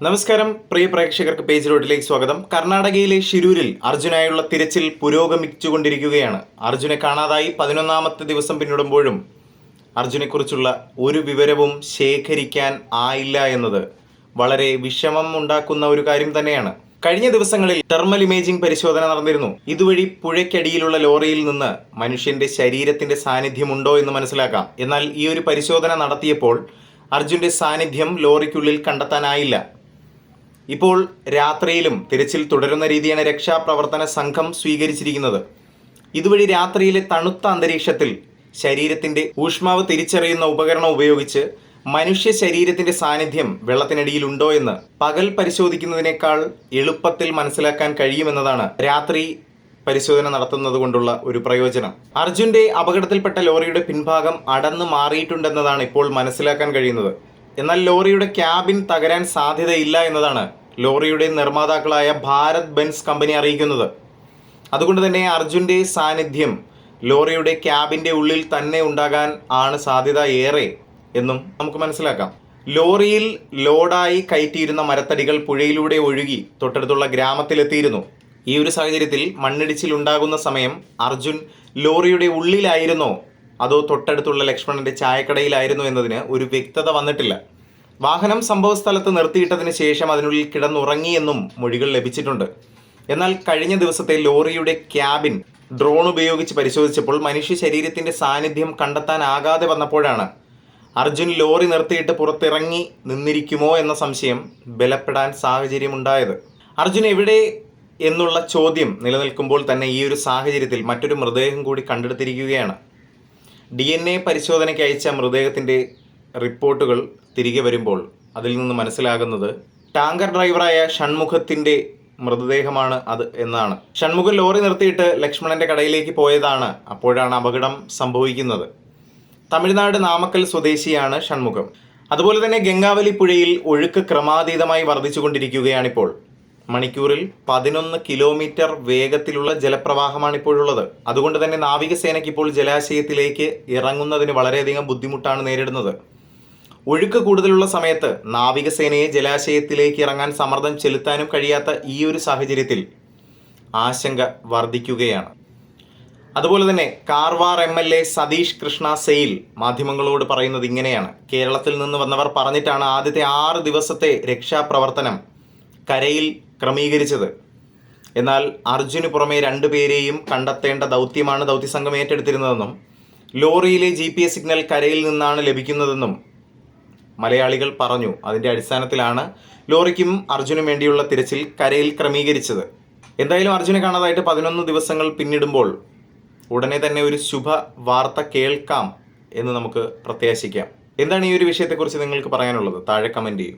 നമസ്കാരം പ്രിയ പ്രേക്ഷകർക്ക് പേജ് റോഡിലേക്ക് സ്വാഗതം. കർണാടകയിലെ ഷിരൂരിൽ അർജുനായുള്ള തിരച്ചിൽ പുരോഗമിച്ചുകൊണ്ടിരിക്കുകയാണ്. അർജുനെ കാണാതായി 11ാമത്തെ ദിവസം പിന്നിടുമ്പോഴും അർജുനെക്കുറിച്ചുള്ള ഒരു വിവരവും ശേഖരിക്കാൻ ആയില്ല എന്നത് വളരെ വിഷമം ഉണ്ടാക്കുന്ന ഒരു കാര്യം തന്നെയാണ്. കഴിഞ്ഞ ദിവസങ്ങളിൽ തെർമൽ ഇമേജിംഗ് പരിശോധന നടന്നിരുന്നു. ഇതുവഴി പുഴയ്ക്കടിയിലുള്ള ലോറിയിൽ നിന്ന് മനുഷ്യന്റെ ശരീരത്തിന്റെ സാന്നിധ്യമുണ്ടോ എന്ന് മനസ്സിലാക്കാം. എന്നാൽ ഈ ഒരു പരിശോധന നടത്തിയപ്പോൾ അർജുന്റെ സാന്നിധ്യം ലോറിക്കുള്ളിൽ കണ്ടെത്താനായില്ല. ഇപ്പോൾ രാത്രിയിലും തിരച്ചിൽ തുടരുന്ന രീതിയാണ് രക്ഷാപ്രവർത്തന സംഘം സ്വീകരിച്ചിരിക്കുന്നത്. ഇതുവഴി രാത്രിയിലെ തണുത്ത അന്തരീക്ഷത്തിൽ ശരീരത്തിന്റെ ഊഷ്മാവ് തിരിച്ചറിയുന്ന ഉപകരണം ഉപയോഗിച്ച് മനുഷ്യ ശരീരത്തിന്റെ സാന്നിധ്യം വെള്ളത്തിനടിയിലുണ്ടോ എന്ന് പകൽ പരിശോധിക്കുന്നതിനേക്കാൾ എളുപ്പത്തിൽ മനസ്സിലാക്കാൻ കഴിയുമെന്നതാണ് രാത്രി പരിശോധന നടത്തുന്നത് കൊണ്ടുള്ള ഒരു പ്രയോജനം. അർജുന്റെ അപകടത്തിൽപ്പെട്ട ലോറിയുടെ പിൻഭാഗം അടർന്നു മാറിയിട്ടുണ്ടെന്നതാണ് ഇപ്പോൾ മനസ്സിലാക്കാൻ കഴിയുന്നത്. എന്നാൽ ലോറിയുടെ ക്യാബിൻ തകരാൻ സാധ്യതയില്ല എന്നതാണ് ലോറിയുടെ നിർമ്മാതാക്കളായ ഭാരത് ബെൻസ് കമ്പനി അറിയിക്കുന്നത്. അതുകൊണ്ട് തന്നെ അർജുന്റെ സാന്നിധ്യം ലോറിയുടെ ക്യാബിൻ്റെ ഉള്ളിൽ തന്നെ ഉണ്ടാകാൻ ആണ് സാധ്യത ഏറെ എന്നും നമുക്ക് മനസ്സിലാക്കാം. ലോറിയിൽ ലോഡായി കയറ്റിയിരുന്ന മരത്തടികൾ പുഴയിലൂടെ ഒഴുകി തൊട്ടടുത്തുള്ള ഗ്രാമത്തിലെത്തിയിരുന്നു. ഈ ഒരു സാഹചര്യത്തിൽ മണ്ണിടിച്ചിൽ ഉണ്ടാകുന്ന സമയം അർജുൻ ലോറിയുടെ ഉള്ളിലായിരുന്നോ അതോ തൊട്ടടുത്തുള്ള ലക്ഷ്മണന്റെ ചായക്കടയിലായിരുന്നു എന്നതിന് ഒരു വ്യക്തത വന്നിട്ടില്ല. വാഹനം സംഭവ സ്ഥലത്ത് നിർത്തിയിട്ടതിന് ശേഷം അതിനുള്ളിൽ കിടന്നുറങ്ങിയെന്നും മൊഴികൾ ലഭിച്ചിട്ടുണ്ട്. എന്നാൽ കഴിഞ്ഞ ദിവസത്തെ ലോറിയുടെ ക്യാബിൻ ഡ്രോൺ ഉപയോഗിച്ച് പരിശോധിച്ചപ്പോൾ മനുഷ്യ ശരീരത്തിന്റെ സാന്നിധ്യം കണ്ടെത്താനാകാതെ വന്നപ്പോഴാണ് അർജുൻ ലോറി നിർത്തിയിട്ട് പുറത്തിറങ്ങി നിന്നിരിക്കുമോ എന്ന സംശയം ബലപ്പെടാൻ സാഹചര്യമുണ്ടായത്. അർജുൻ എവിടെ എന്നുള്ള ചോദ്യം നിലനിൽക്കുമ്പോൾ തന്നെ ഈ ഒരു സാഹചര്യത്തിൽ മറ്റൊരു മൃതദേഹം കൂടി കണ്ടെടുത്തിരിക്കുകയാണ്. DNA പരിശോധനയ്ക്ക് അയച്ച മൃതദേഹത്തിൻ്റെ റിപ്പോർട്ടുകൾ തിരികെ വരുമ്പോൾ അതിൽ നിന്ന് മനസ്സിലാകുന്നത് ടാങ്കർ ഡ്രൈവറായ ഷൺമുഖത്തിൻ്റെ മൃതദേഹമാണ് അത് എന്നാണ്. ഷൺമുഖൻ ലോറി നിർത്തിയിട്ട് ലക്ഷ്മണന്റെ കടയിലേക്ക് പോയതാണ്. അപ്പോഴാണ് അപകടം സംഭവിക്കുന്നത്. തമിഴ്നാട് നാമക്കൽ സ്വദേശിയാണ് ഷൺമുഖം. അതുപോലെ തന്നെ ഗംഗാവലി പുഴയിൽ ഒഴുക്ക് ക്രമാതീതമായി വർദ്ധിച്ചുകൊണ്ടിരിക്കുകയാണിപ്പോൾ. മണിക്കൂറിൽ 11 കിലോമീറ്റർ വേഗത്തിലുള്ള ജലപ്രവാഹമാണ് ഇപ്പോഴുള്ളത്. അതുകൊണ്ട് തന്നെ നാവികസേനയ്ക്ക് ഇപ്പോൾ ജലാശയത്തിലേക്ക് ഇറങ്ങുന്നതിന് വളരെയധികം ബുദ്ധിമുട്ടാണ് നേരിടുന്നത്. ഒഴുക്ക് കൂടുതലുള്ള സമയത്ത് നാവികസേനയെ ജലാശയത്തിലേക്ക് ഇറങ്ങാൻ സമ്മർദ്ദം ചെലുത്താനും കഴിയാത്ത ഈ ഒരു സാഹചര്യത്തിൽ ആശങ്ക വർദ്ധിക്കുകയാണ്. അതുപോലെ തന്നെ കാർവാർ MLA സതീഷ് കൃഷ്ണ സെയിൽ മാധ്യമങ്ങളോട് പറയുന്നത് ഇങ്ങനെയാണ്. കേരളത്തിൽ നിന്ന് വന്നവർ പറഞ്ഞിട്ടാണ് ആദ്യത്തെ 6 ദിവസത്തെ രക്ഷാപ്രവർത്തനം കരയിൽ ക്രമീകരിച്ചത്. എന്നാൽ അർജുന് പുറമെ 2 പേരെയും കണ്ടെത്തേണ്ട ദൗത്യമാണ് ദൗത്യസംഘം ഏറ്റെടുത്തിരുന്നതെന്നും ലോറിയിലെ GPS സിഗ്നൽ കരയിൽ നിന്നാണ് ലഭിക്കുന്നതെന്നും മലയാളികൾ പറഞ്ഞു. അതിൻ്റെ അടിസ്ഥാനത്തിലാണ് ലോറിക്കും അർജുനും വേണ്ടിയുള്ള തിരച്ചിൽ കരയിൽ ക്രമീകരിച്ചത്. എന്തായാലും അർജുനെ കാണാതായിട്ട് 11 ദിവസങ്ങൾ പിന്നിടുമ്പോൾ ഉടനെ തന്നെ ഒരു ശുഭ വാർത്ത കേൾക്കാം എന്ന് നമുക്ക് പ്രത്യാശിക്കാം. എന്താണ് ഈ ഒരു വിഷയത്തെക്കുറിച്ച് നിങ്ങൾക്ക് പറയാനുള്ളത്? താഴെ കമൻറ്റ് ചെയ്യൂ.